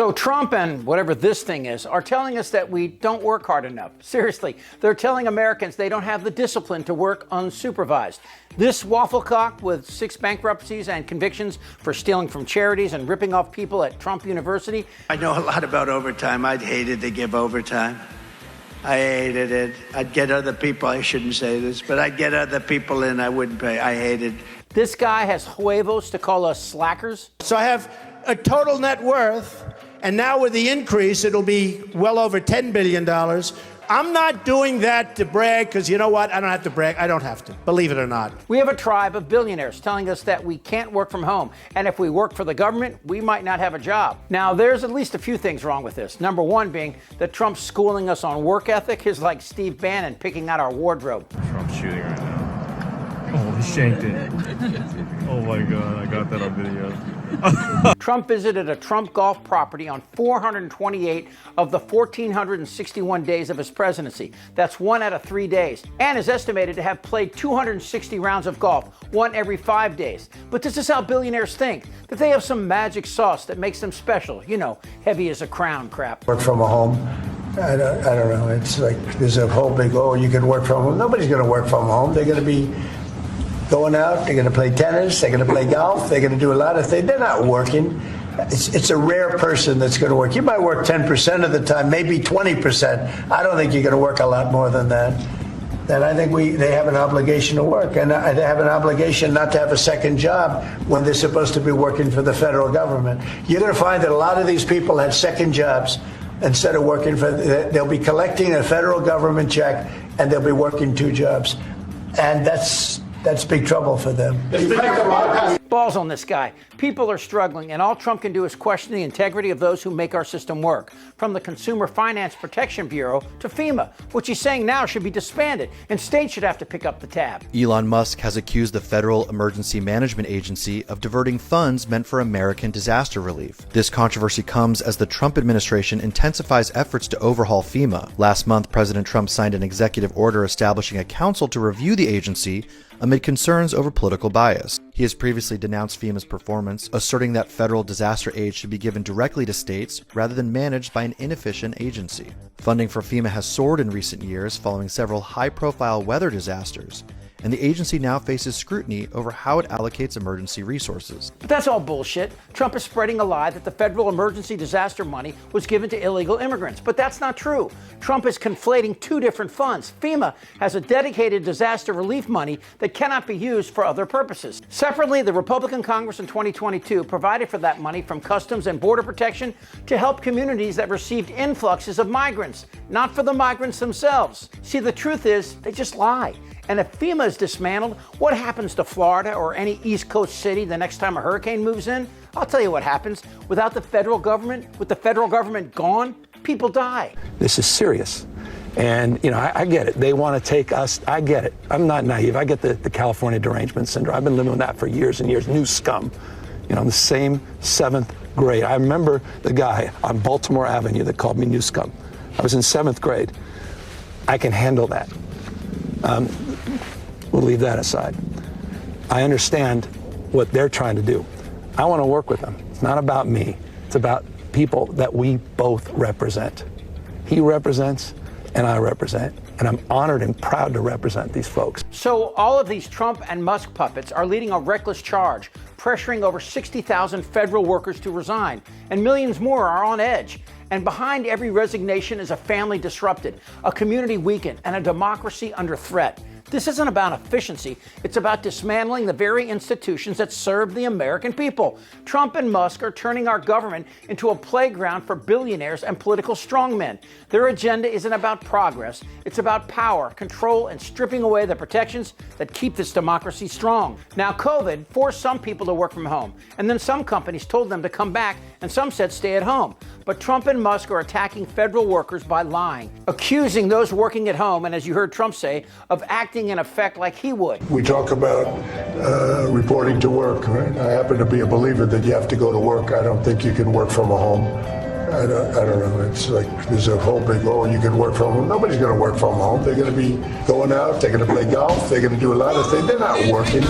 So Trump and whatever this thing is are telling us that we don't work hard enough. Seriously, they're telling Americans they don't have the discipline to work unsupervised. This wafflecock with 6 bankruptcies and convictions for stealing from charities and ripping off people at Trump University. I know a lot about overtime. I'd hated to give overtime. I hated it. I'd get other people, I shouldn't say this, but I'd get other people in I wouldn't pay. I hated. This guy has huevos to call us slackers. So I have a total net worth, and now with the increase, it'll be well over $10 billion. I'm not doing that to brag, because you know what? I don't have to brag. I don't have to, believe it or not. We have a tribe of billionaires telling us that we can't work from home, and if we work for the government, we might not have a job. Now, there's at least a few things wrong with this. Number one being that Trump's schooling us on work ethic is like Steve Bannon picking out our wardrobe. Trump's shooting right now. Oh, he shanked it. Oh my God, I got that on video. Trump visited a Trump golf property on 428 of the 1,461 days of his presidency. That's 1 out of 3 days. And is estimated to have played 260 rounds of golf, 1 every 5 days. But this is how billionaires think, that they have some magic sauce that makes them special. You know, heavy as a crown crap. Work from home. I don't know. It's like there's a whole big, oh, you can work from home. Nobody's going to work from home. They're going to be going out, they're going to play tennis, they're going to play golf, they're going to do a lot of things. They're not working. It's a rare person that's going to work. You might work 10% of the time, maybe 20%. I don't think you're going to work a lot more than that. And I think they have an obligation to work, and they have an obligation not to have a second job when they're supposed to be working for the federal government. You're going to find that a lot of these people had second jobs instead of working for. They'll be collecting a federal government check, and they'll be working 2 jobs, and that's big trouble for them. Balls on this guy. People are struggling, and all Trump can do is question the integrity of those who make our system work. From the Consumer Finance Protection Bureau to FEMA, which he's saying now should be disbanded, and states should have to pick up the tab. Elon Musk has accused the Federal Emergency Management Agency of diverting funds meant for American disaster relief. This controversy comes as the Trump administration intensifies efforts to overhaul FEMA. Last month, President Trump signed an executive order establishing a council to review the agency amid concerns over political bias. He has previously denounced FEMA's performance, asserting that federal disaster aid should be given directly to states rather than managed by an inefficient agency. Funding for FEMA has soared in recent years following several high-profile weather disasters, and the agency now faces scrutiny over how it allocates emergency resources. But that's all bullshit. Trump is spreading a lie that the federal emergency disaster money was given to illegal immigrants, but that's not true. Trump is conflating 2 different funds. FEMA has a dedicated disaster relief money that cannot be used for other purposes. Separately, the Republican Congress in 2022 provided for that money from Customs and Border Protection to help communities that received influxes of migrants, not for the migrants themselves. See, the truth is, they just lie. And if FEMA is dismantled, what happens to Florida or any East Coast city the next time a hurricane moves in? I'll tell you what happens. Without the federal government, with the federal government gone, people die. This is serious. And, you know, I get it. They want to take us. I get it. I'm not naive. I get the California derangement syndrome. I've been living with that for years and years. New scum. You know, I'm the same 7th grade. I remember the guy on Baltimore Avenue that called me new scum. I was in 7th grade. I can handle that. We'll leave that aside. I understand what they're trying to do. I want to work with them. It's not about me. It's about people that we both represent. He represents and I represent, and I'm honored and proud to represent these folks. So all of these Trump and Musk puppets are leading a reckless charge, pressuring over 60,000 federal workers to resign, and millions more are on edge. And behind every resignation is a family disrupted, a community weakened, and a democracy under threat. This isn't about efficiency. It's about dismantling the very institutions that serve the American people. Trump and Musk are turning our government into a playground for billionaires and political strongmen. Their agenda isn't about progress. It's about power, control, and stripping away the protections that keep this democracy strong. Now, COVID forced some people to work from home, and then some companies told them to come back, and some said stay at home. But Trump and Musk are attacking federal workers by lying, accusing those working at home, and as you heard Trump say, of acting in effect like he would. We talk about reporting to work, right? I happen to be a believer that you have to go to work. I don't think you can work from a home. I don't know. It's like there's a whole big, oh, you can work from home. Nobody's going to work from home. They're going to be going out. They're going to play golf. They're going to do a lot of things. They're not working.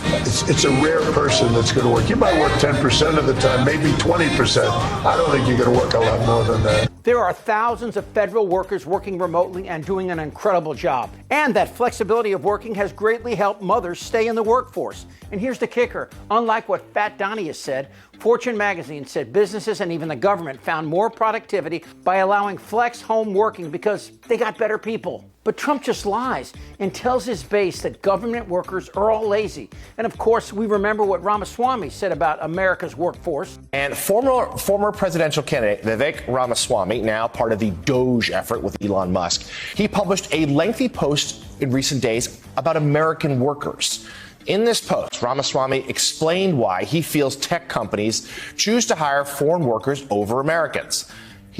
It's a rare person that's going to work. You might work 10% of the time, maybe 20%. I don't think you're going to work a lot more than that. There are thousands of federal workers working remotely and doing an incredible job. And that flexibility of working has greatly helped mothers stay in the workforce. And here's the kicker. Unlike what Fat Donnie has said, Fortune magazine said businesses and even the government found more productivity by allowing flex home working because they got better people. But Trump just lies and tells his base that government workers are all lazy. And of course, we remember what Ramaswamy said about America's workforce. And former presidential candidate Vivek Ramaswamy, now part of the Doge effort with Elon Musk, he published a lengthy post in recent days about American workers. In this post, Ramaswamy explained why he feels tech companies choose to hire foreign workers over Americans.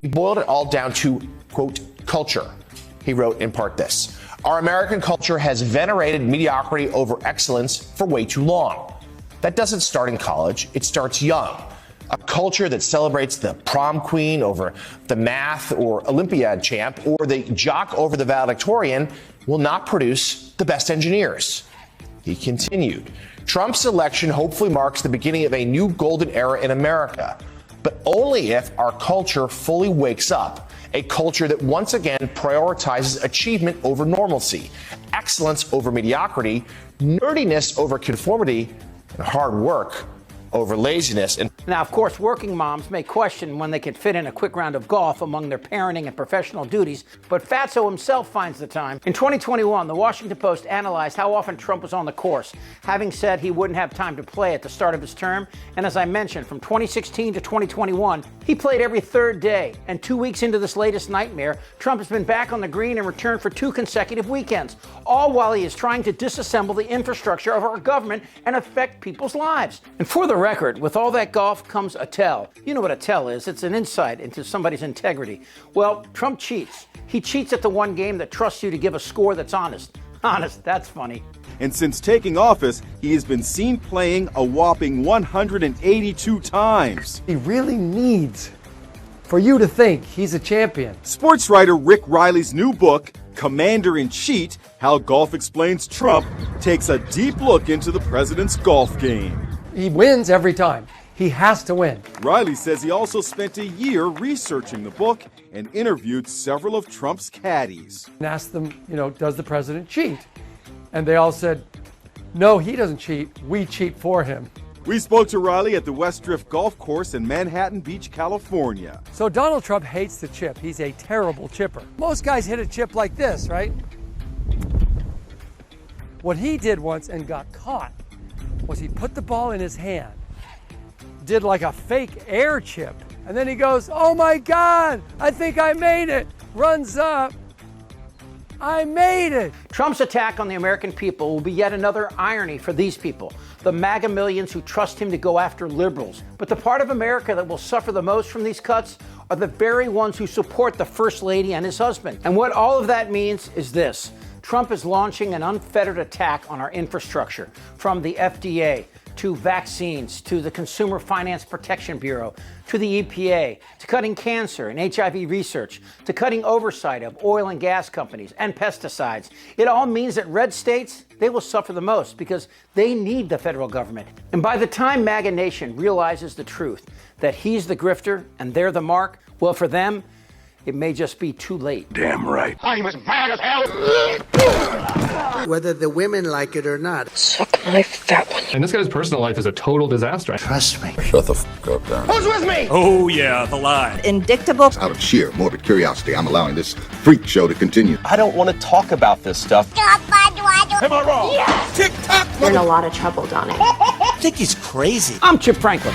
He boiled it all down to, quote, culture. He wrote in part this: our American culture has venerated mediocrity over excellence for way too long. That doesn't start in college, it starts young. A culture that celebrates the prom queen over the math or Olympiad champ or the jock over the valedictorian will not produce the best engineers. He continued, Trump's election hopefully marks the beginning of a new golden era in America, but only if our culture fully wakes up. A culture that once again prioritizes achievement over normalcy, excellence over mediocrity, nerdiness over conformity, and hard work over laziness. And now, of course, working moms may question when they could fit in a quick round of golf among their parenting and professional duties, but Fatso himself finds the time. In 2021, the Washington Post analyzed how often Trump was on the course, having said he wouldn't have time to play at the start of his term. And as I mentioned, from 2016 to 2021, he played every third day. And 2 weeks into this latest nightmare, Trump has been back on the green and returned for 2 consecutive weekends, all while he is trying to disassemble the infrastructure of our government and affect people's lives. And for the record, with all that golf comes a tell. You know what a tell is. It's an insight into somebody's integrity. Well, Trump cheats. He cheats at the one game that trusts you to give a score that's honest. Honest, that's funny. And since taking office, he has been seen playing a whopping 182 times. He really needs for you to think he's a champion. Sports writer Rick Riley's new book, Commander in Cheat, How Golf Explains Trump, takes a deep look into the president's golf game. He wins every time. He has to win. Riley says he also spent a year researching the book and interviewed several of Trump's caddies. And asked them, does the president cheat? And they all said, no, he doesn't cheat. We cheat for him. We spoke to Riley at the West Drift Golf Course in Manhattan Beach, California. So Donald Trump hates the chip. He's a terrible chipper. Most guys hit a chip like this, right? What he did once and got caught was he put the ball in his hand, did like a fake air chip, and then he goes, oh my God, I think I made it, runs up, I made it. Trump's attack on the American people will be yet another irony for these people, the MAGA millions who trust him to go after liberals. But the part of America that will suffer the most from these cuts are the very ones who support the First Lady and his husband. And what all of that means is this: Trump is launching an unfettered attack on our infrastructure, from the FDA to vaccines, to the Consumer Finance Protection Bureau, to the EPA, to cutting cancer and HIV research, to cutting oversight of oil and gas companies and pesticides. It all means that red states, they will suffer the most because they need the federal government. And by the time MAGA Nation realizes the truth, that he's the grifter and they're the mark, well, for them, it may just be too late. Damn right. I'm as mad as hell. Whether the women like it or not. Suck my fat one. And this guy's personal life is a total disaster. Trust me. Shut the f*** up, Darren. Who's with me? Oh yeah, the lie. Indictable. Out of sheer morbid curiosity, I'm allowing this freak show to continue. I don't want to talk about this stuff. Am I wrong? Yes. Tick-tock. You're in a lot of trouble, Donnie. I think he's crazy. I'm Chip Franklin.